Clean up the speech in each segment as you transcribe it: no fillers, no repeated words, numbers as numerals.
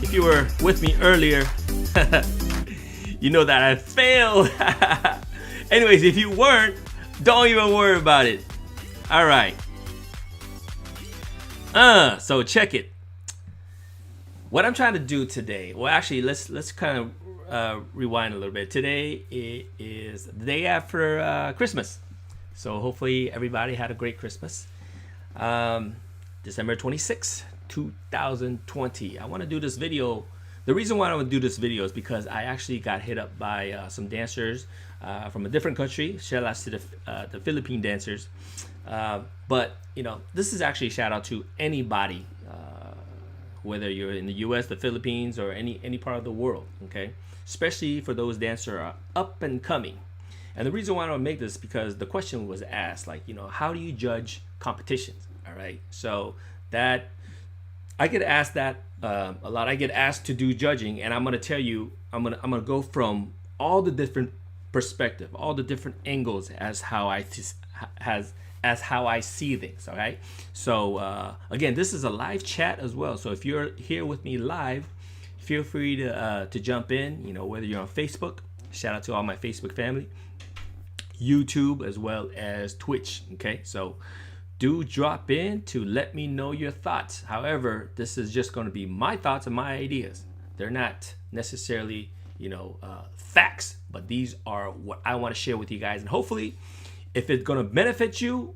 if you were with me earlier, you know that I failed. Anyways, if you weren't, don't even worry about it. All right. So check it. What I'm trying to do today, well, actually, let's kind of rewind a little bit. Today is the day after Christmas, so hopefully everybody had a great Christmas. December 26th, 2020. I want to do this video. The reason why I want to do this video is because I actually got hit up by some dancers from a different country. Shout out to the Philippine dancers. But you know, this is actually a shout out to anybody, whether you're in the U.S., the Philippines, or any part of the world. Okay, especially for those dancers who are up and coming. And the reason why I don't make this is because the question was asked, like, you know, how do you judge competitions? All right, so that I get asked that a lot. I get asked to do judging, and I'm gonna tell you, I'm gonna go from all the different perspective, all the different angles as how I see things. All right. So again, this is a live chat as well. So if you're here with me live, feel free to jump in. You know, whether you're on Facebook, shout out to all my Facebook family, YouTube, as well as Twitch. Okay. So do drop in to let me know your thoughts. However, this is just going to be my thoughts and my ideas. They're not necessarily, you know, facts, but these are what I want to share with you guys. And hopefully, if it's going to benefit you,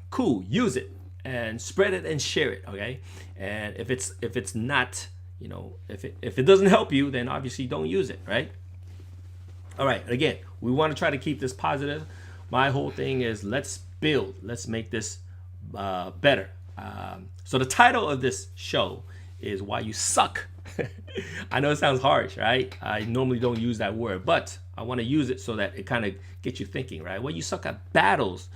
cool, use it and spread it and share it. Okay. And if it's not, you know, if it doesn't help you, then obviously don't use it. Right. All right. Again, we want to try to keep this positive. My whole thing is let's build, let's make this better. So the title of this show is Why You Suck. I know it sounds harsh, right? I normally don't use that word, but I want to use it so that it kind of gets you thinking, right? Why you suck at battles,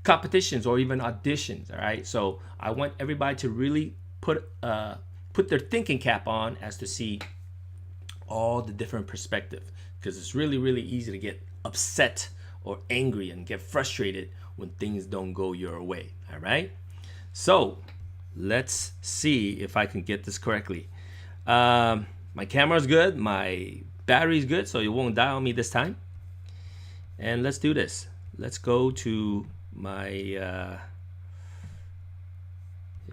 competitions, or even auditions, all right? So I want everybody to really put their thinking cap on as to see all the different perspective, because it's really, really easy to get upset or angry and get frustrated when things don't go your way. All right, so let's see if I can get this correctly. My camera's good, my battery's good, so it won't die on me this time. And let's do this. Let's go to my here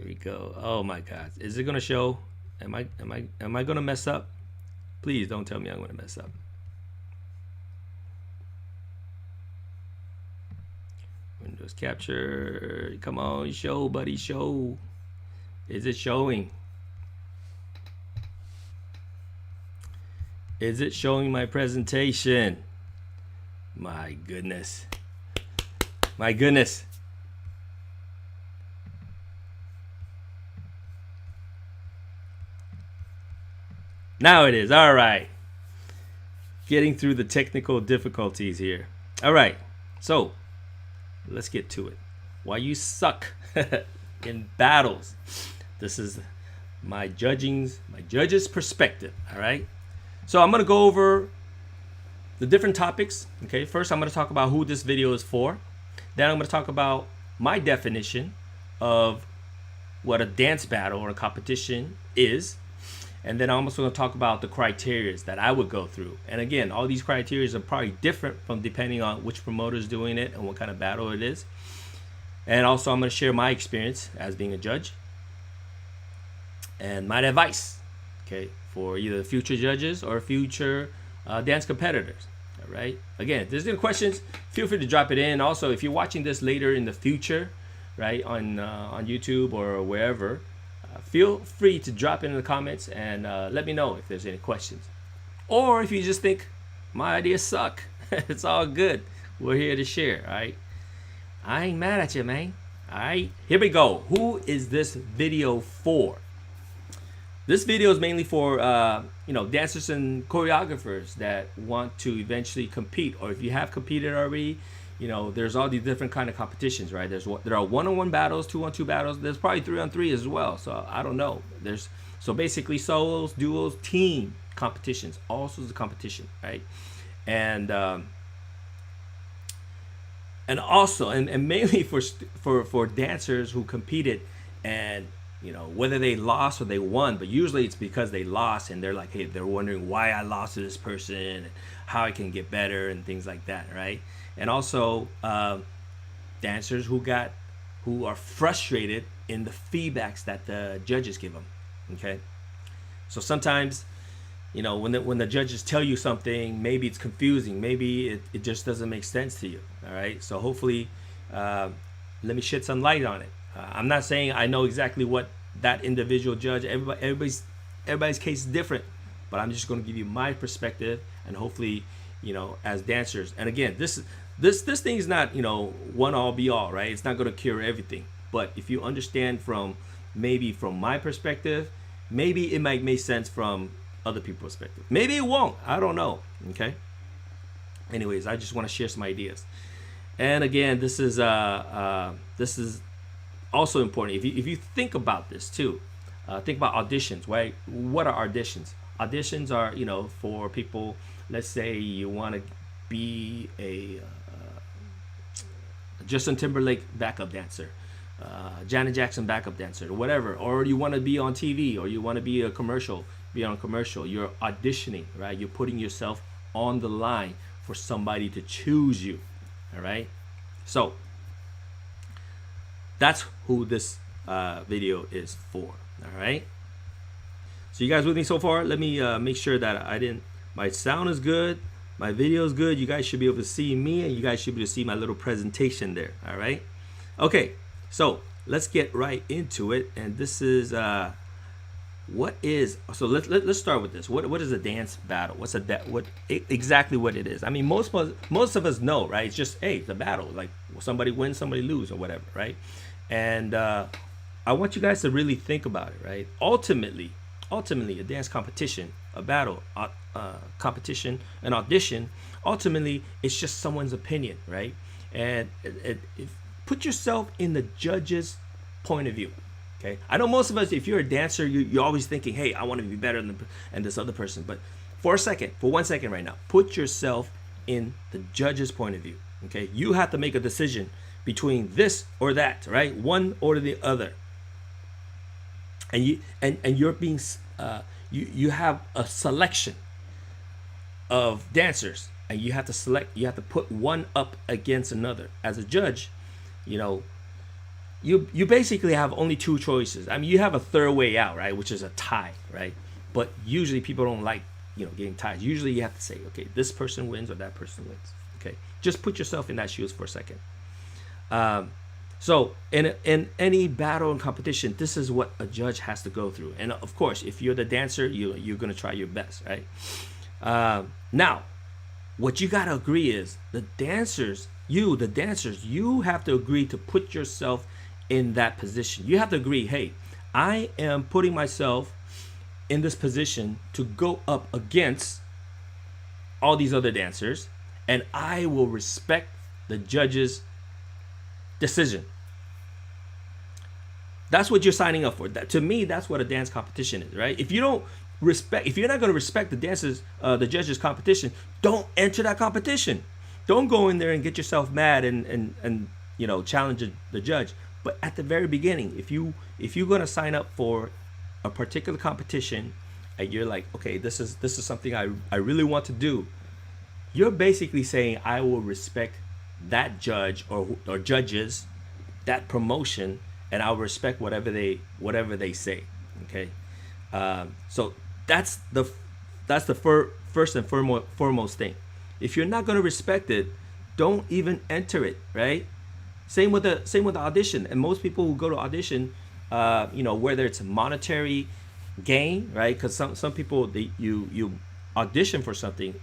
we go. Oh my god, is it gonna show? Am I gonna mess up? Please don't tell me I'm gonna mess up. Windows capture, come on, show, buddy, show. Is it showing? Is it showing my presentation? My goodness. My goodness. Now it is. All right. Getting through the technical difficulties here. All right. So let's get to it. Why you suck in battles. This is my judge's perspective. All right. So I'm going to go over the different topics. Okay. First, I'm going to talk about who this video is for. Then I'm going to talk about my definition of what a dance battle or a competition is. And then I'm also going to talk about the criteria that I would go through. And again, all these criteria are probably different from depending on which promoter is doing it and what kind of battle it is. And also I'm going to share my experience as being a judge and my advice, okay, for either future judges or future dance competitors. All right. Again, if there's any questions, feel free to drop it in. Also, if you're watching this later in the future, right, on YouTube or wherever, feel free to drop it in the comments and let me know if there's any questions. Or if you just think my ideas suck, it's all good. We're here to share, all right? I ain't mad at you, man. All right, here we go. Who is this video for? This video is mainly for you know, dancers and choreographers that want to eventually compete, or if you have competed already. You know, there's all these different kind of competitions, right? There are one-on-one battles, two-on-two battles. There's probably three-on-three as well. So I don't know. So basically solos, duos, team competitions, all sorts of competition, right? And also mainly for dancers who competed and whether they lost or they won, but usually it's because they lost and they're like, hey, they're wondering why I lost to this person and how I can get better and things like that, right? And also dancers who are frustrated in the feedbacks that the judges give them. Okay, so sometimes when the judges tell you something, maybe it's confusing, maybe it just doesn't make sense to you. All right, so hopefully let me shed some light on it. I'm not saying I know exactly what that individual judge, everybody's case is different, but I'm just going to give you my perspective, and hopefully as dancers, and again, this thing is not one all be all, right? It's not going to cure everything, but if you understand from my perspective, maybe it might make sense from other people's perspective. Maybe it won't. I don't know. Okay. Anyways, I just want to share some ideas. And again, this is also important. If you think about this too, think about auditions, right? What are auditions? Auditions are for people. Let's say you want to be a Justin Timberlake backup dancer, Janet Jackson backup dancer, or whatever, or you want to be on TV, or you want to be on a commercial. You're auditioning, right? You're putting yourself on the line for somebody to choose you. All right, so that's who this video is for. All right, so you guys with me so far? Let me make sure that my sound is good, my video is good. You guys should be able to see me, and you guys should be able to see my little presentation there. All right, okay, so let's get right into it. And this is let's start with this. What is a dance battle? Exactly what it is? I mean, most of us know, right? It's just, hey, the battle, like somebody wins, somebody lose, or whatever, right? And I want you guys to really think about it, right? Ultimately, a dance competition, a battle, competition, an audition, ultimately, it's just someone's opinion, right? And put yourself in the judge's point of view. Okay, I know most of us, if you're a dancer, you're always thinking, hey, I want to be better than this other person. But for 1 second right now, put yourself in the judge's point of view. Okay, you have to make a decision between this or that, right? One or the other. And you're being you have a selection of dancers, and you have to select. You have to put one up against another. As a judge, you basically have only two choices. I mean, you have a third way out, right, which is a tie, right? But usually people don't like getting ties. Usually you have to say, okay, this person wins or that person wins. Okay, just put yourself in that shoes for a second. So in any battle and competition, this is what a judge has to go through. And of course, if you're the dancer, you're gonna try your best, right? Now, what you gotta agree is the dancers, you have to agree to put yourself in that position. You have to agree, hey, I am putting myself in this position to go up against all these other dancers, and I will respect the judge's decision. That's what you're signing up for. To me, that's what a dance competition is, right? If you're not going to respect the judge's competition, don't enter that competition. Don't go in there and get yourself mad and challenge the judge. But at the very beginning, if you're going to sign up for a particular competition and you're like, okay, this is something I really want to do, you're basically saying I will respect that judge or judges, that promotion, and I'll respect whatever they say. Okay, so that's the first and foremost thing. If you're not going to respect it, don't even enter it, right? Same with the audition. And most people who go to audition, whether it's a monetary gain, right? Because some people you audition for something.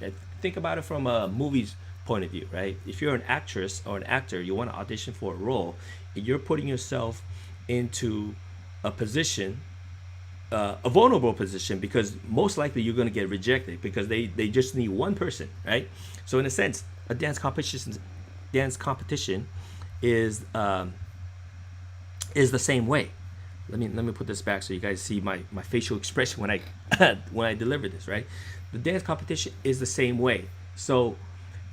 Think about it from a movie's point of view, right? If you're an actress or an actor, you want to audition for a role, you're putting yourself into a position, a vulnerable position, because most likely you're going to get rejected because they just need one person, right? So in a sense, a dance competition is the same way. Let me put this back so you guys see my facial expression when I deliver this, right? The dance competition is the same way. So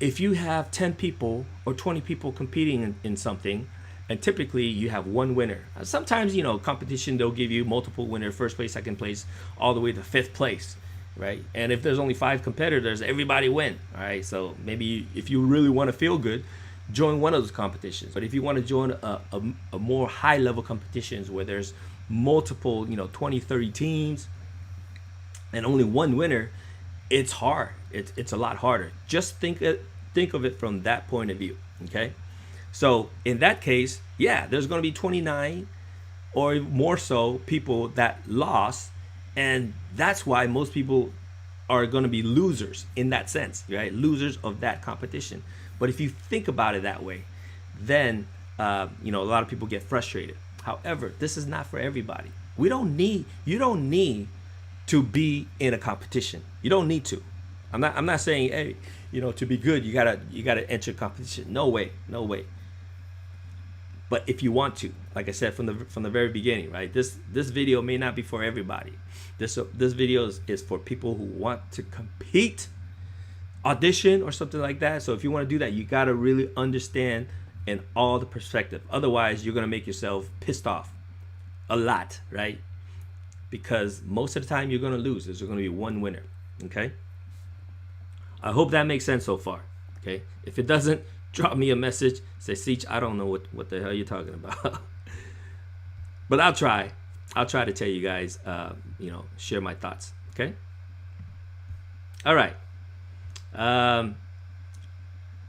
if you have 10 people or 20 people competing in something, and typically you have one winner. Sometimes, competition, they'll give you multiple winners, first place, second place, all the way to fifth place, right? And if there's only 5 competitors, everybody win, all right? So maybe if you really want to feel good, join one of those competitions. But if you want to join a more high level competitions where there's multiple, 20, 30 teams and only one winner, it's hard. It's a lot harder. Just think of it from that point of view, okay? So in that case, yeah, there's going to be 29 or more so people that lost, and that's why most people are going to be losers in that sense, right? Losers of that competition. But if you think about it that way, then a lot of people get frustrated. However, this is not for everybody. You don't need to be in a competition. You don't need to. I'm not saying, hey, to be good, you gotta enter competition. No way. But if you want to, like I said from the very beginning, right? This video may not be for everybody. This video is for people who want to compete, audition or something like that. So if you want to do that, you gotta really understand in all the perspective. Otherwise, you're gonna make yourself pissed off a lot, right? Because most of the time you're gonna lose. There's gonna be one winner. Okay. I hope that makes sense so far. Okay. If it doesn't, drop me a message. Say, Seach, I don't know what the hell you're talking about. But I'll try to tell you guys, share my thoughts. Okay. All right.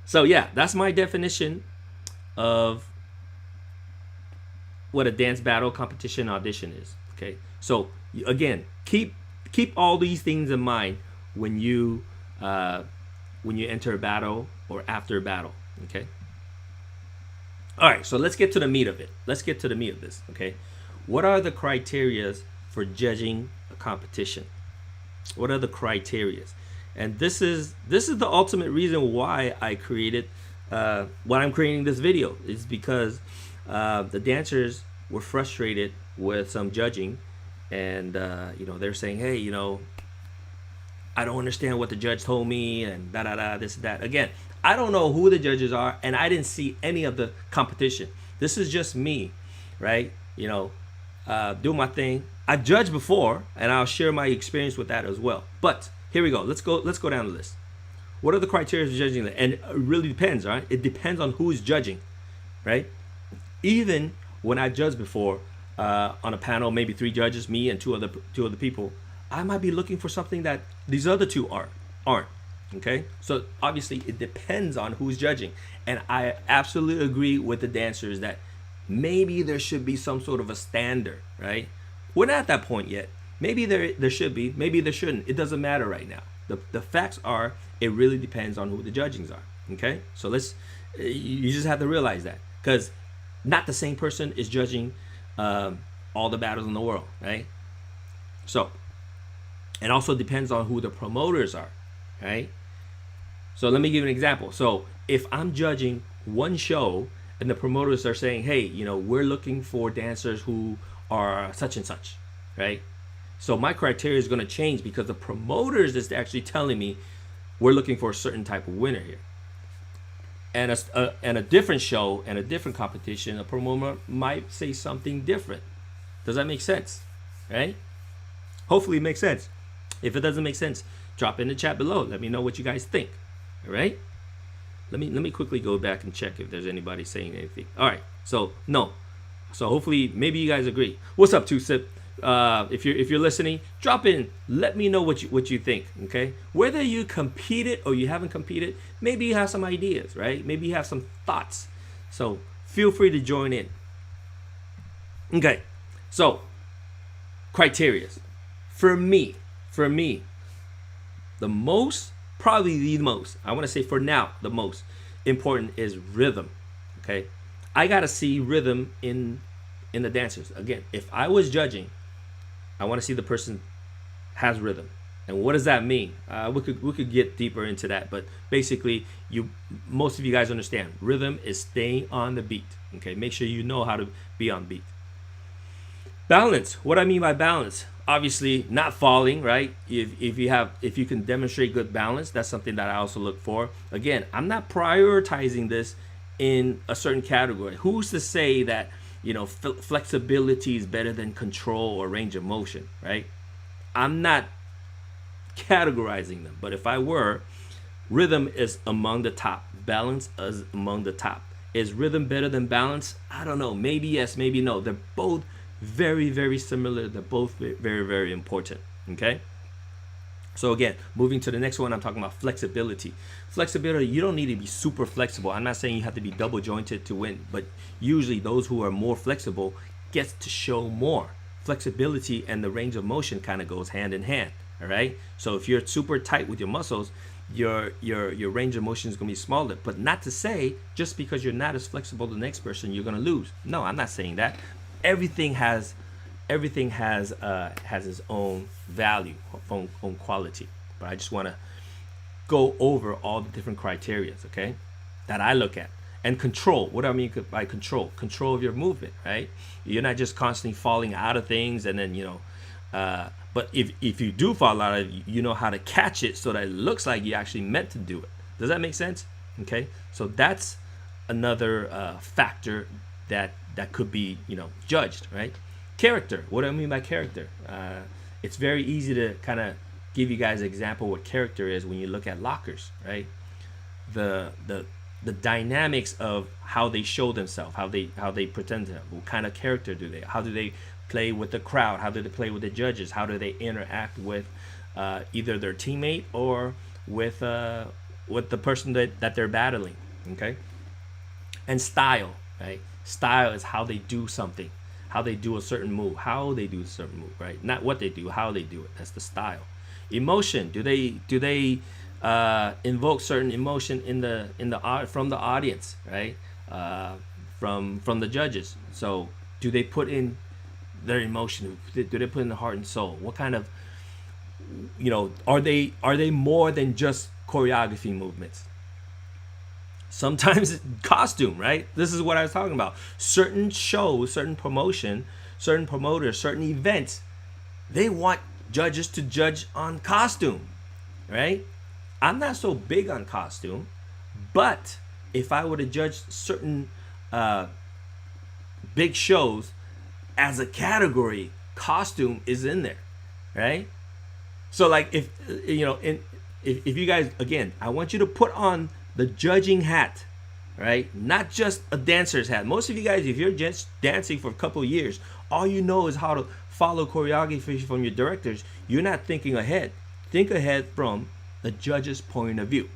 So yeah, that's my definition of what a dance battle competition audition is. Okay. So again, keep all these things in mind when you enter a battle or after a battle. Okay. All right. So let's get to the meat of it. Let's get to the meat of this. Okay. What are the criteria for judging a competition? What are the criteria? And this is the ultimate reason why I created why I'm creating this video, is because the dancers were frustrated with some judging, and they're saying, hey, I don't understand what the judge told me, and this and that. Again, I don't know who the judges are, and I didn't see any of the competition. This is just me, right? Do my thing. I've judged before, and I'll share my experience with that as well. But here we go. Let's go down the list. What are the criteria for judging that? And it really depends, right? It depends on who is judging, right? Even when I judged before on a panel, maybe 3 judges, me and two other people, I might be looking for something that these other 2 aren't. Okay, so obviously it depends on who's judging, and I absolutely agree with the dancers that maybe there should be some sort of a standard, right? We're not at that point yet. Maybe there should be, maybe there shouldn't. It doesn't matter right now. The facts are, it really depends on who the judgings are. Okay, so you just have to realize that, because not the same person is judging all the battles in the world, right? So, it also depends on who the promoters are, right? So let me give you an example. So if I'm judging one show and the promoters are saying, hey, we're looking for dancers who are such and such, right? So my criteria is going to change, because the promoters is actually telling me we're looking for a certain type of winner here. And a different show and a different competition, a promoter might say something different. Does that make sense? Right? Hopefully it makes sense. If it doesn't make sense, drop in the chat below. Let me know what you guys think. All right? Let me quickly go back and check if there's anybody saying anything. All right. So no. So hopefully, maybe you guys agree. What's up, Two Sip? If you're listening, drop in. Let me know what you think. Okay. Whether you competed or you haven't competed, maybe you have some ideas, right? Maybe you have some thoughts. So feel free to join in. Okay. So criteria for me. Probably the most, I want to say for now, the most important is rhythm. Okay, I gotta see rhythm in the dancers. Again, if I was judging, I want to see the person has rhythm. And what does that mean? We could get deeper into that, but basically, most of you guys understand rhythm is staying on the beat. Okay, make sure you know how to be on beat. Balance. What I mean by balance, obviously not falling, right? If you can demonstrate good balance, that's something that I also look for. Again, I'm not prioritizing this in a certain category. Who's to say that, flexibility is better than control or range of motion, right? I'm not categorizing them, but if I were, rhythm is among the top, balance is among the top. Is rhythm better than balance? I don't know. Maybe yes, maybe no. They're both very, very similar. They're both very, very important. Okay. So again, moving to the next one, I'm talking about flexibility. Flexibility, you don't need to be super flexible. I'm not saying you have to be double jointed to win, but usually those who are more flexible gets to show more. Flexibility and the range of motion kind of goes hand in hand. All right. So if you're super tight with your muscles, your range of motion is going to be smaller. But not to say just because you're not as flexible as the next person, you're going to lose. No, I'm not saying that. Everything has its own value, own quality. But I just want to go over all the different criteria, okay, that I look at. And control. What do I mean by control? Control of your movement, right? You're not just constantly falling out of things, and then but if you do fall out of it, you know how to catch it so that it looks like you actually meant to do it. Does that make sense? Okay, so that's another factor that could be judged, right? Character. What do I mean by character? It's very easy to kind of give you guys an example what character is when you look at lockers, right? The dynamics of how they show themselves, how they pretend to, what kind of character do they, how do they play with the crowd, how do they play with the judges, how do they interact with either their teammate or with the person that they're battling, okay? And style, right? Style is how they do something, how they do a certain move, right? Not what they do, how they do it. That's the style. Emotion, do they invoke certain emotion from the audience, right? From the judges. So do they put in their emotion? Do they put in the heart and soul? What kind of, are they more than just choreography movements? Sometimes costume, right? This is what I was talking about. Certain shows, certain promotion, certain promoters, certain events, they want judges to judge on costume, right? I'm not so big on costume, but if I were to judge certain big shows as a category, costume is in there, right? So like if you guys, again, I want you to put on the judging hat, right? Not just a dancer's hat. Most of you guys, if you're just dancing for a couple of years, all you know is how to follow choreography from your directors. You're not thinking ahead. Think ahead from the judge's point of view.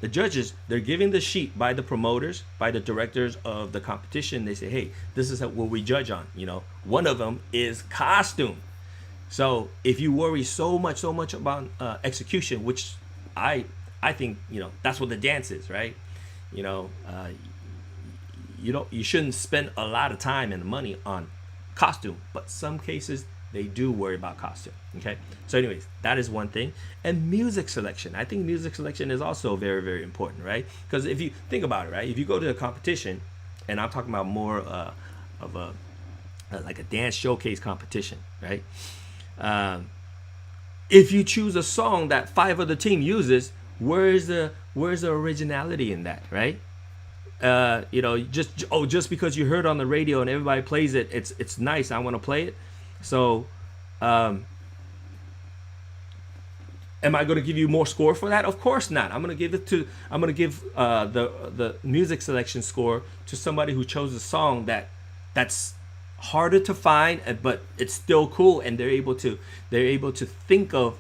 The judges, they're giving the sheet by the promoters, by the directors of the competition. They say, hey, this is what we judge on. One of them is costume. So if you worry so much about execution, which I think that's what the dance is, right? You shouldn't spend a lot of time and money on costume, but some cases they do worry about costume. Okay, so anyways, that is one thing. And music selection, I think music selection is also very, very important, right? Because if you think about it, right, if you go to a competition, and I'm talking about more of a like a dance showcase competition, right? If you choose a song that 5 other team uses, where's the originality in that, right? Just because you heard on the radio and everybody plays it, it's nice, I want to play it. So am I going to give you more score for that? Of course not. I'm going to give the music selection score to somebody who chose a song that's harder to find, but it's still cool, and they're able to think of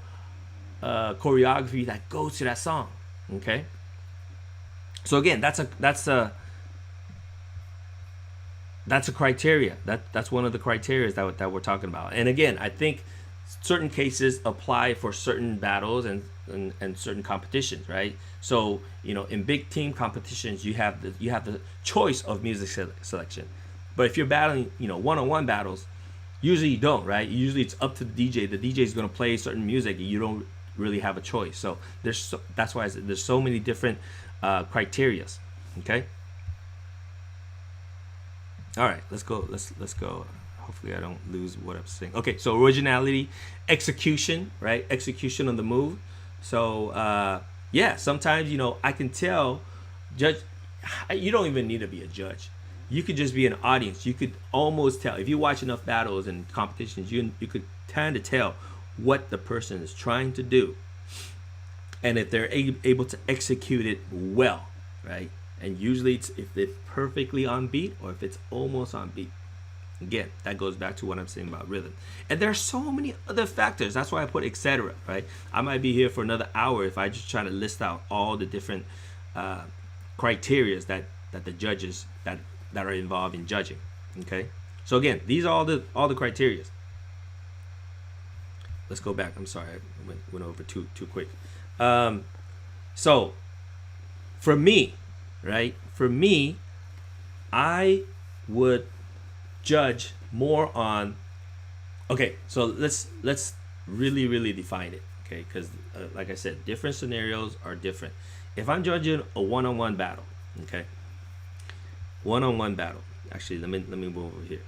choreography that goes to that song. Okay, so again, that's a criteria. That's one of the criteria that we're talking about. And again, I think certain cases apply for certain battles and certain competitions, right? So in big team competitions, you have the choice of music selection. But if you're battling, one-on-one battles, usually you don't, right? Usually it's up to the DJ. The DJ is going to play certain music, and you don't really have a choice. So that's why there's so many different criterias. Okay. All right, let's go. Let's go. Hopefully, I don't lose what I'm saying. Okay, so originality, execution, right? Execution on the move. So yeah, sometimes I can tell. you don't even need to be a judge. You could just be an audience. You could almost tell if you watch enough battles and competitions. You could kind of tell what the person is trying to do, and if they're able to execute it well, right? And usually it's if it's perfectly on beat or if it's almost on beat. Again, that goes back to what I'm saying about rhythm. And there are so many other factors. That's why I put etc. Right? I might be here for another hour if I just try to list out all the different criterias that the judges that are involved in judging. Okay. So again, these are all the criterias. Let's go back. I'm sorry, I went over too quick. So for me, right? For me, I would judge more on. Okay, so let's really define it. Okay, because like I said, different scenarios are different. If I'm judging a one-on-one battle, okay, one-on-one battle. Actually, let me move over here.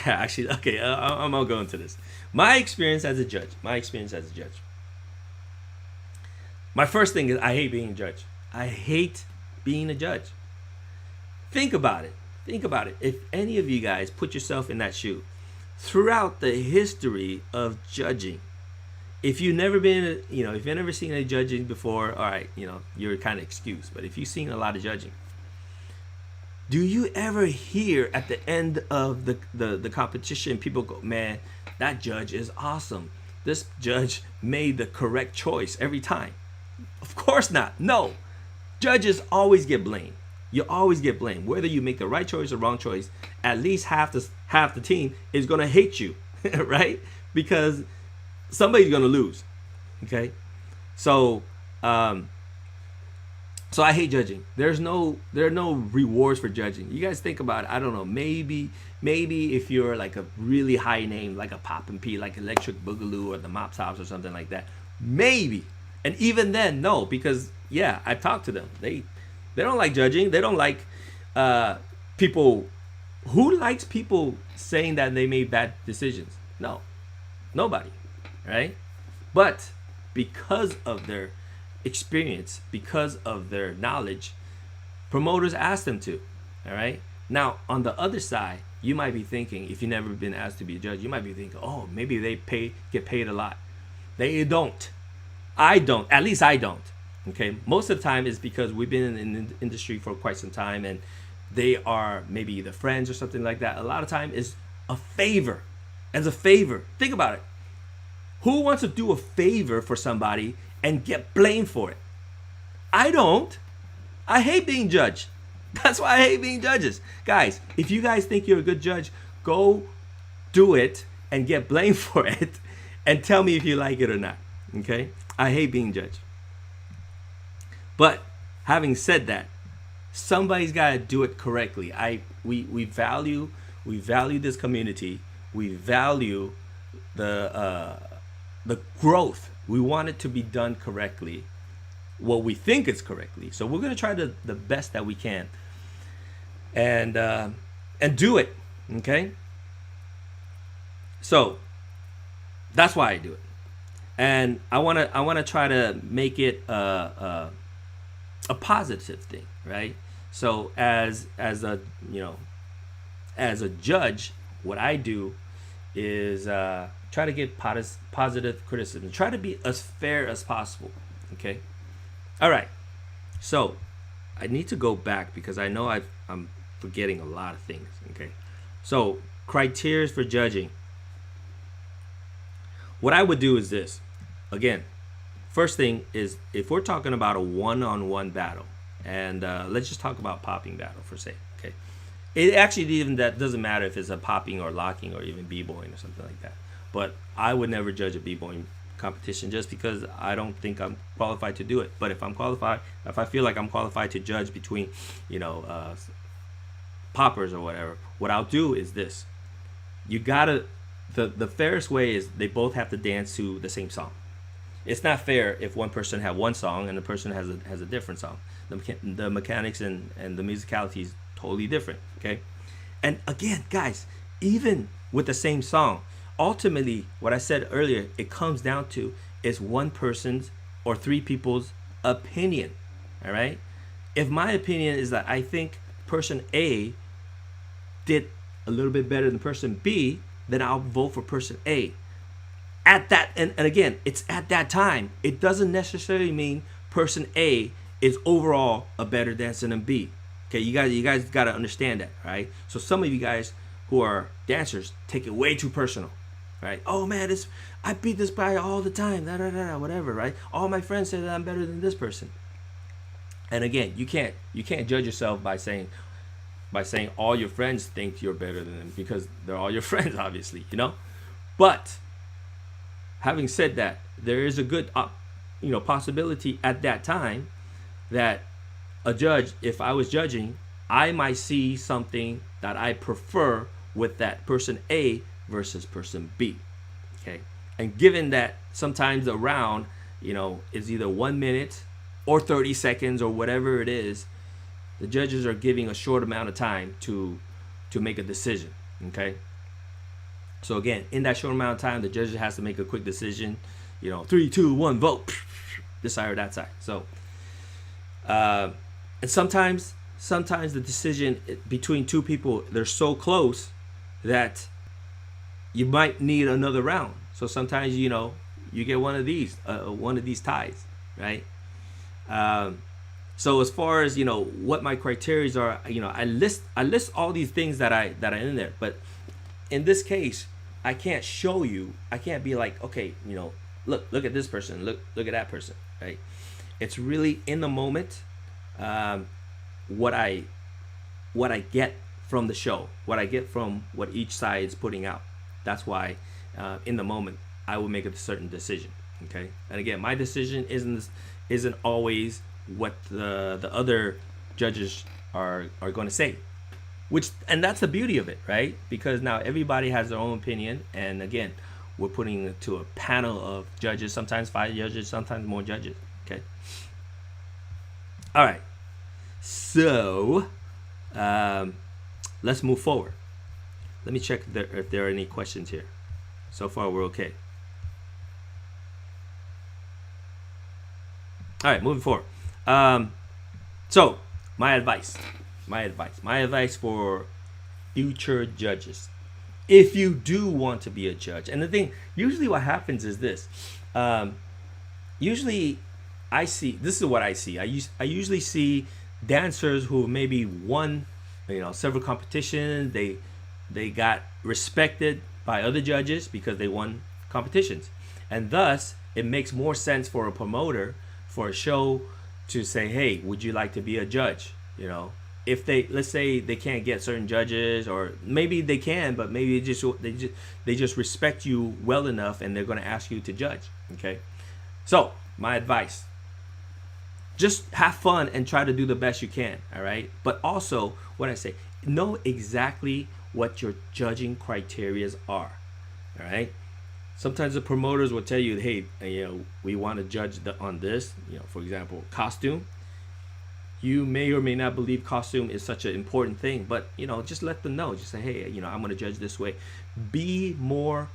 Actually, okay, I'm gonna go into this. My experience as a judge. My first thing is I hate being a judge. I hate being a judge. Think about it. If any of you guys put yourself in that shoe, throughout the history of judging, if you've never been, if you've never seen any judging before, all right, you're kind of excused. But if you've seen a lot of judging, do you ever hear at the end of the competition, people go, man, that judge is awesome. This judge made the correct choice every time. Of course not. No. Judges always get blamed. You always get blamed. Whether you make the right choice or wrong choice, at least half the team is going to hate you, right? Because somebody's going to lose, okay? So I hate judging. There are no rewards for judging. You guys think about it. I don't know. Maybe if you're like a really high name, like a Pop and P, like Electric Boogaloo or the Mop Tops or something like that, maybe. And even then, no, because yeah, I've talked to them. They don't like judging. They don't like people. Who likes people saying that they made bad decisions? No, nobody, right? But because of their experience, because of their knowledge, promoters ask them to. All right. Now, on the other side, you might be thinking, if you've never been asked to be a judge, you might be thinking, oh, maybe they get paid a lot. They don't. I don't. At least I don't. Okay. Most of the time is because we've been in the industry for quite some time, and they are maybe either friends or something like that. A lot of time is a favor. As a favor. Think about it. Who wants to do a favor for somebody and get blamed for it? I don't. I hate being judged. That's why I hate being judges. Guys, if you guys think you're a good judge, go do it and get blamed for it and tell me if you like it or not. Okay? I hate being judged. But having said that, somebody's got to do it correctly. We value this community. We value the growth. We want it to be done correctly. What we think is correctly. So we're going to try the best that we can, and do it. Okay. So that's why I do it, and I want to try to make it a positive thing, right? So as a judge, what I do is try to get positive criticism. Try to be as fair as possible. Okay. All right. So I need to go back because I know I'm forgetting a lot of things. Okay. So criteria for judging. What I would do is this. Again, first thing is if we're talking about a one-on-one battle, and let's just talk about popping battle for say. Okay. It actually even that doesn't matter if it's a popping or locking or even b-boying or something like that. But I would never judge a b-boying competition just because I don't think I'm qualified to do it. But if I'm qualified, if I feel like I'm qualified to judge between, poppers or whatever, what I'll do is this. You gotta, the fairest way is they both have to dance to the same song. It's not fair if one person have one song and the person has a different song. The mechanics and the musicality is totally different. Okay, and again, guys, even with the same song, ultimately, what I said earlier, it comes down to is one person's or three people's opinion. All right, if my opinion is that I think person A did a little bit better than person B, then I'll vote for person A. At that, and again, it's at that time. It doesn't necessarily mean person A is overall a better dancer than B. Okay, you guys got to understand that, right? So some of you guys who are dancers take it way too personal, right? Oh man, I beat this guy all the time, whatever, right? All my friends say that I'm better than this person. And again, you can't judge yourself by saying all your friends think you're better than them, because they're all your friends, obviously, you know. But having said that, there is a good possibility at that time that a judge, if I was judging, I might see something that I prefer with that person A versus person B. Okay, and given that sometimes the round, is either 1 minute or 30 seconds or whatever it is, the judges are giving a short amount of time to make a decision. Okay, so again, in that short amount of time, the judge has to make a quick decision. 3, 2, 1, vote. This side or that side. So, and sometimes the decision between two people, they're so close that you might need another round. So sometimes you get one of these ties, right? So as far as what my criteria are, I list all these things that are in there. But in this case, I can't show you. I can't be like, okay, look at this person, look at that person, right? It's really in the moment. What I get from the show, what I get from what each side is putting out. That's why in the moment I will make a certain decision. Okay, and again, my decision isn't always what the other judges are going to say, and that's the beauty of it, right? Because now everybody has their own opinion, and again, we're putting it to a panel of judges, sometimes 5 judges, sometimes more judges. Okay, all right. So, let's move forward. Let me check if there are any questions here. So far, we're okay. All right, moving forward. So, my advice for future judges. If you do want to be a judge, and the thing, usually what happens is this. Usually, this is what I see. I usually see dancers who maybe won, several competitions. They got respected by other judges because they won competitions, and thus it makes more sense for a promoter, for a show, to say, hey, would you like to be a judge? If let's say they can't get certain judges, or maybe they can, but maybe they just respect you well enough, and they're going to ask you to judge. Okay, so my advice: just have fun and try to do the best you can, all right? But also, what I say, know exactly what your judging criterias are, all right? Sometimes the promoters will tell you, hey, we want to judge on this, for example, costume. You may or may not believe costume is such an important thing, but, just let them know. Just say, hey, I'm going to judge this way. Be more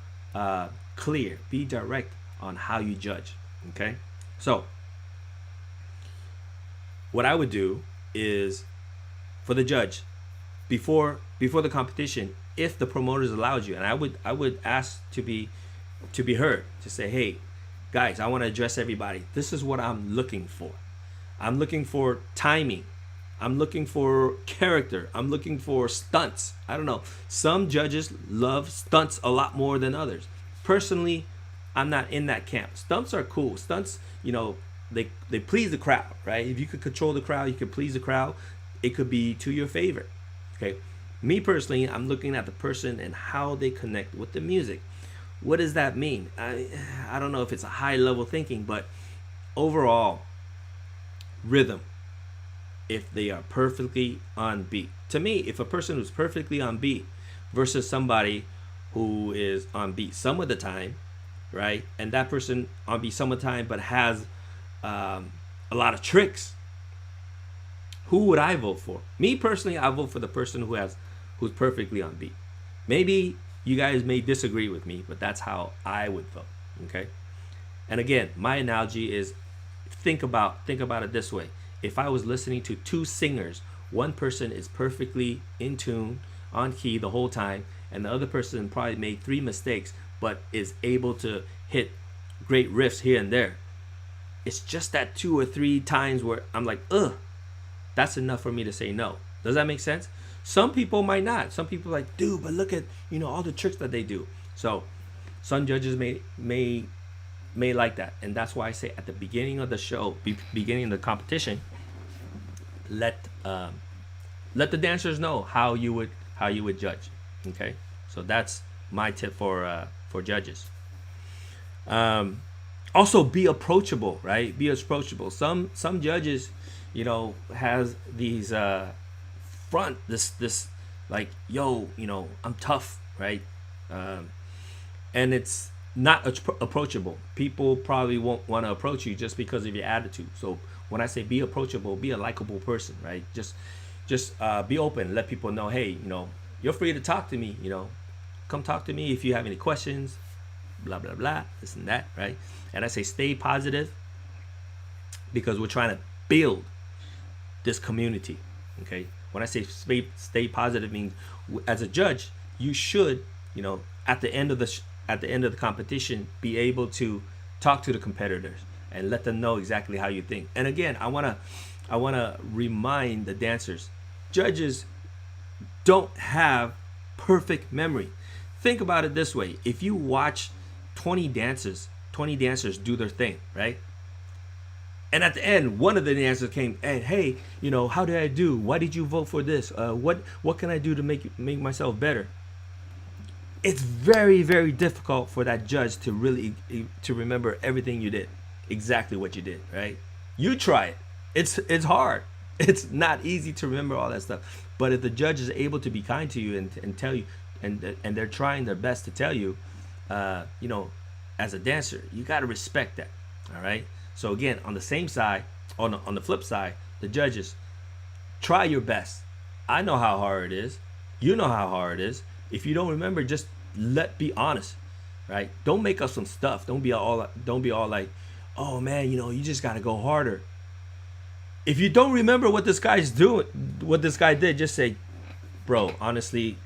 clear, be direct on how you judge, okay? So, what I would do is, for the judge, before the competition, if the promoters allowed you, and I would ask to be heard, to say, hey, guys, I want to address everybody. This is what I'm looking for. I'm looking for timing. I'm looking for character. I'm looking for stunts. I don't know. Some judges love stunts a lot more than others. Personally, I'm not in that camp. Stunts are cool. Stunts, they please the crowd, right? If you could control the crowd, you could please the crowd, it could be to your favor. Okay. Me personally, I'm looking at the person and how they connect with the music. What does that mean? I don't know if it's a high level thinking, but overall, rhythm. If they are perfectly on beat. To me, if a person who's perfectly on beat versus somebody who is on beat some of the time, right? And that person on beat some of the time but has a lot of tricks, who would I vote for? Me personally, I vote for the person who's perfectly on beat. Maybe you guys may disagree with me, but that's how I would vote. Okay. And again, my analogy is, think about it this way. if I was listening to two singers, one person is perfectly in tune, on key the whole time, and the other person probably made 3 mistakes, but is able to hit great riffs here and there. It's just that 2 or 3 times where I'm like, ugh, that's enough for me to say no. Does that make sense? Some people might not. Some people are like, dude, but look at, all the tricks that they do. So some judges may like that, and that's why I say at the beginning of the show, beginning of the competition, let the dancers know how you would judge. Okay, so that's my tip for judges. Also, be approachable, right? Be approachable. Some judges, has these front this like, yo, I'm tough, right? And it's not approachable. People probably won't want to approach you just because of your attitude. So when I say be approachable, be a likable person, right? Just be open. Let people know, hey, you're free to talk to me. Come talk to me if you have any questions. Blah blah blah. This and that, right? And I say stay positive because we're trying to build this community. Okay. When I say stay positive, means as a judge, you should, at the end of the competition, be able to talk to the competitors and let them know exactly how you think. And again, I wanna remind the dancers, judges don't have perfect memory. Think about it this way: if you watch 20 dancers do their thing, right? And at the end, one of the dancers came and, hey, how did I do? Why did you vote for this? What can I do to make myself better? It's very, very difficult for that judge to really to remember everything you did, exactly what you did, right? You try it. It's hard. It's not easy to remember all that stuff. But if the judge is able to be kind to you and tell you, and they're trying their best to tell you, as a dancer, you got to respect that. All right. So again, on the same side, on the flip side, the judges, try your best. I know how hard it is. You know how hard it is. If you don't remember, just be honest, right? Don't make up some stuff. Don't be all like, oh man, you just got to go harder. If you don't remember what this guy did, just say, bro, honestly,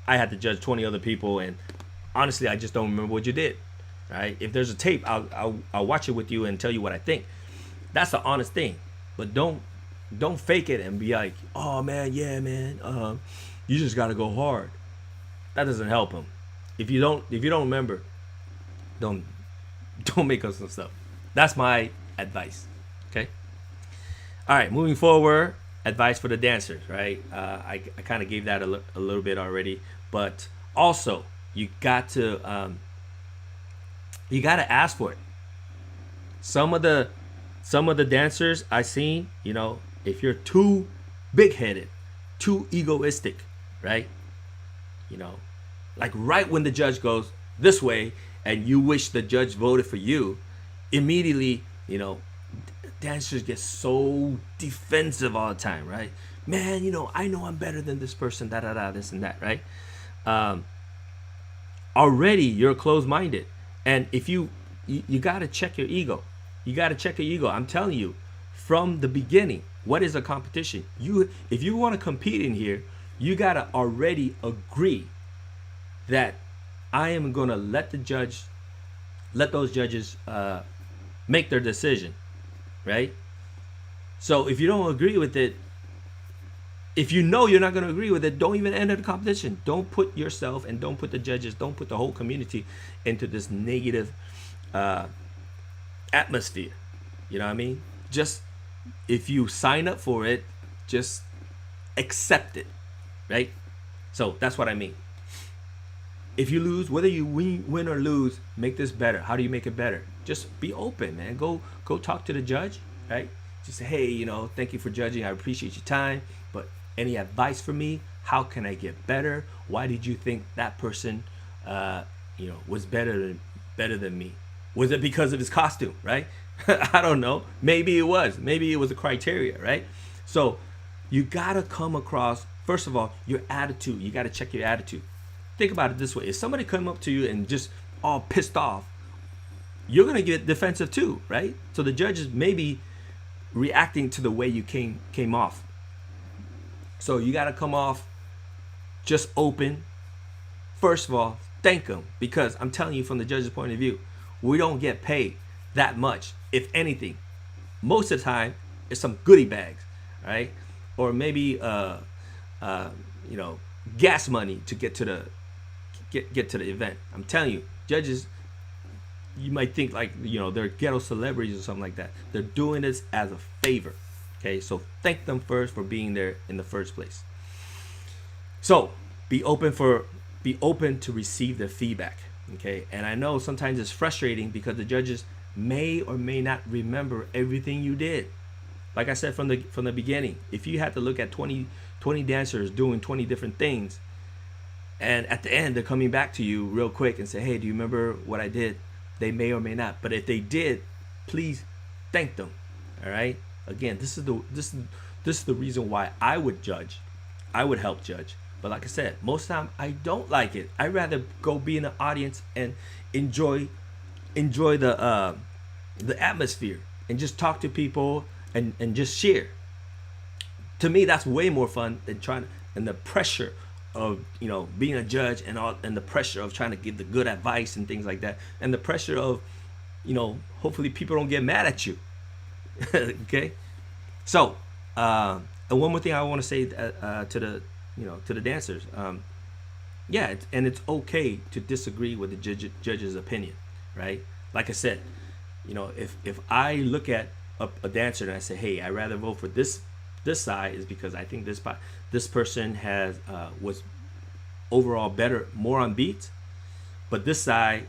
I had to judge 20 other people, and honestly, I just don't remember what you did. Right? If there's a tape, I'll watch it with you and tell you what I think. That's the honest thing. But don't fake it and be like, oh man, yeah, man, you just gotta go hard. That doesn't help them. If you don't remember, don't make up some stuff. That's my advice. Okay. All right, moving forward, advice for the dancers. Right? I kind of gave that a little bit already, but also you got to ask for it. Some of the dancers I seen, if you're too big-headed, too egoistic, right? Like right when the judge goes this way and you wish the judge voted for you, immediately, dancers get so defensive all the time, right? Man, I know I'm better than this person, this and that, right? Already you're closed-minded. And if you got to check your ego. You got to check your ego. I'm telling you, from the beginning, what is a competition? If you want to compete in here, you got to already agree that I am going to let those judges make their decision, right? So if you don't agree with it, if you know you're not going to agree with it, don't even enter the competition. Don't put yourself and don't put the judges, don't put the whole community into this negative atmosphere. You know what I mean? Just if you sign up for it, just accept it, right? So that's what I mean. If you lose, whether you win or lose, make this better. How do you make it better? Just be open, man. Go talk to the judge, right? Just say, hey, thank you for judging. I appreciate your time, but any advice for me? How can I get better? Why did you think that person, was better than me? Was it because of his costume, right? I don't know. Maybe it was. Maybe it was a criteria, right? So you gotta come across, first of all, your attitude. You gotta check your attitude. Think about it this way: if somebody come up to you and just all pissed off, you're gonna get defensive too, right? So the judges maybe reacting to the way you came off. So you got to come off just open. First of all, thank them, because I'm telling you, from the judge's point of view, we don't get paid that much. If anything, most of the time it's some goodie bags, right? Or maybe gas money to get to the event. I'm telling you, judges, you might think like they're ghetto celebrities or something like that. They're doing this as a favor. Okay, so thank them first for being there in the first place. So be open to receive the feedback. Okay, and I know sometimes it's frustrating because the judges may or may not remember everything you did. Like I said from the beginning, if you had to look at 20 dancers doing 20 different things, and at the end they're coming back to you real quick and say, hey, do you remember what I did? They may or may not, but if they did, please thank them. All right. Again, this is the reason why I would judge. I would help judge. But like I said, most of the time I don't like it. I'd rather go be in the audience and enjoy the atmosphere and just talk to people and just share. To me, that's way more fun than and the pressure of being a judge and the pressure of trying to give the good advice and things like that, and the pressure of hopefully people don't get mad at you. Okay, so and one more thing I want to say to the dancers, and it's okay to disagree with the judge's opinion, right? Like I said, if I look at a dancer and I say, hey, I'd rather vote for this side, is because I think this person has was overall better, more on beat, but this side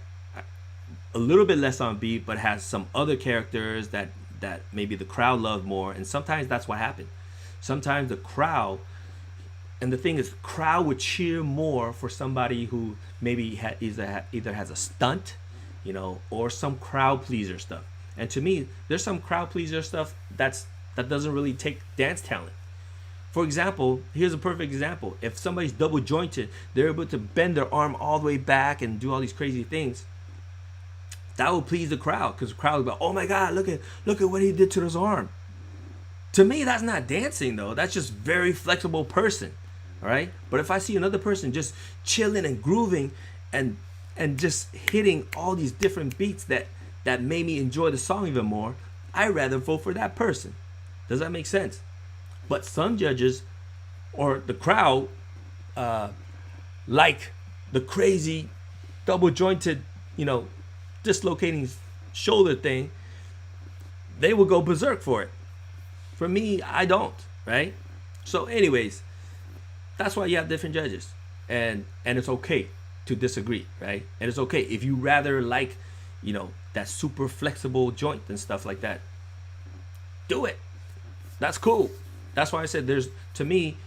a little bit less on beat, but has some other characters that maybe the crowd loved more. And sometimes that's what happened. Sometimes the crowd, and the thing is, crowd would cheer more for somebody who maybe either has a stunt, or some crowd pleaser stuff. And to me, there's some crowd pleaser stuff that doesn't really take dance talent. For example, here's a perfect example. If somebody's double jointed, they're able to bend their arm all the way back and do all these crazy things. That will please the crowd, because the crowd will be like, oh my God, look at what he did to his arm. To me, that's not dancing though. That's just very flexible person. All right. But if I see another person just chilling and grooving and just hitting all these different beats that made me enjoy the song even more, I'd rather vote for that person. Does that make sense? But some judges or the crowd like the crazy double jointed, dislocating shoulder thing. They will go berserk for it. For me, I don't, right? So anyways, that's why you have different judges. And it's okay to disagree, right? And it's okay if you rather like, that super flexible joint and stuff like that. Do it. That's cool. That's why I said to me,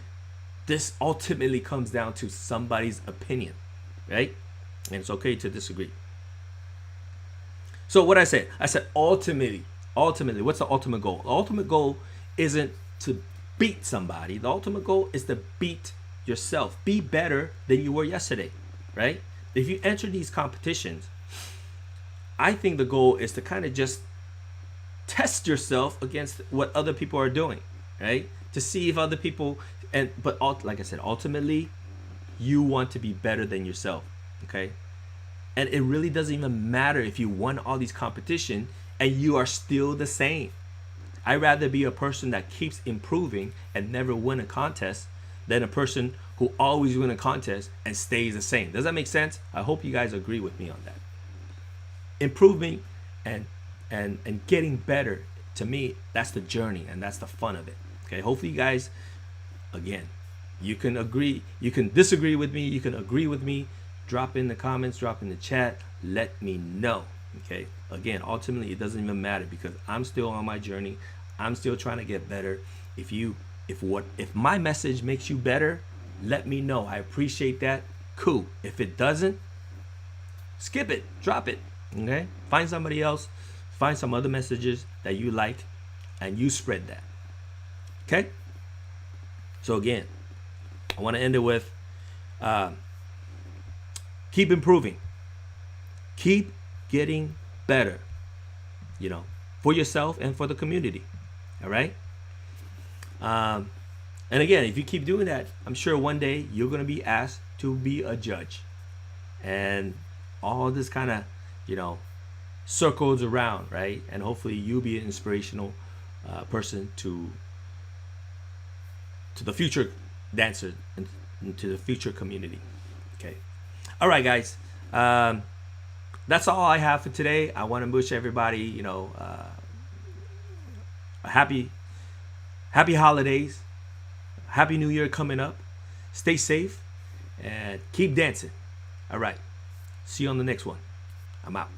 this ultimately comes down to somebody's opinion, right? And it's okay to disagree. So what I said ultimately, what's the ultimate goal? The ultimate goal isn't to beat somebody. The ultimate goal is to beat yourself. Be better than you were yesterday, right? If you enter these competitions, I think the goal is to kind of just test yourself against what other people are doing, right? To see if other people, like I said, ultimately, you want to be better than yourself, okay? And it really doesn't even matter if you won all these competitions and you are still the same. I'd rather be a person that keeps improving and never win a contest than a person who always win a contest and stays the same. Does that make sense? I hope you guys agree with me on that. Improving and getting better, to me, that's the journey and that's the fun of it. Okay, hopefully you guys, again, you can agree, you can disagree with me, you can agree with me. Drop in the comments, drop in the chat, let me know. Okay, again, ultimately it doesn't even matter because I'm still on my journey. I'm still trying to get better. If my message makes you better, let me know. I appreciate that. Cool. If it doesn't, skip it, drop it. Okay, find somebody else, find some other messages that you like, and you spread that. Okay, so again, I want to end it with keep improving, keep getting better, for yourself and for the community. All right. And again, if you keep doing that, I'm sure one day you're going to be asked to be a judge, and all this kind of, you know, circles around, right? And hopefully you'll be an inspirational person to the future dancer and to the future community. Okay. All right, guys. That's all I have for today. I want to wish everybody, you know, a happy holidays, happy New Year coming up. Stay safe and keep dancing. All right. See you on the next one. I'm out.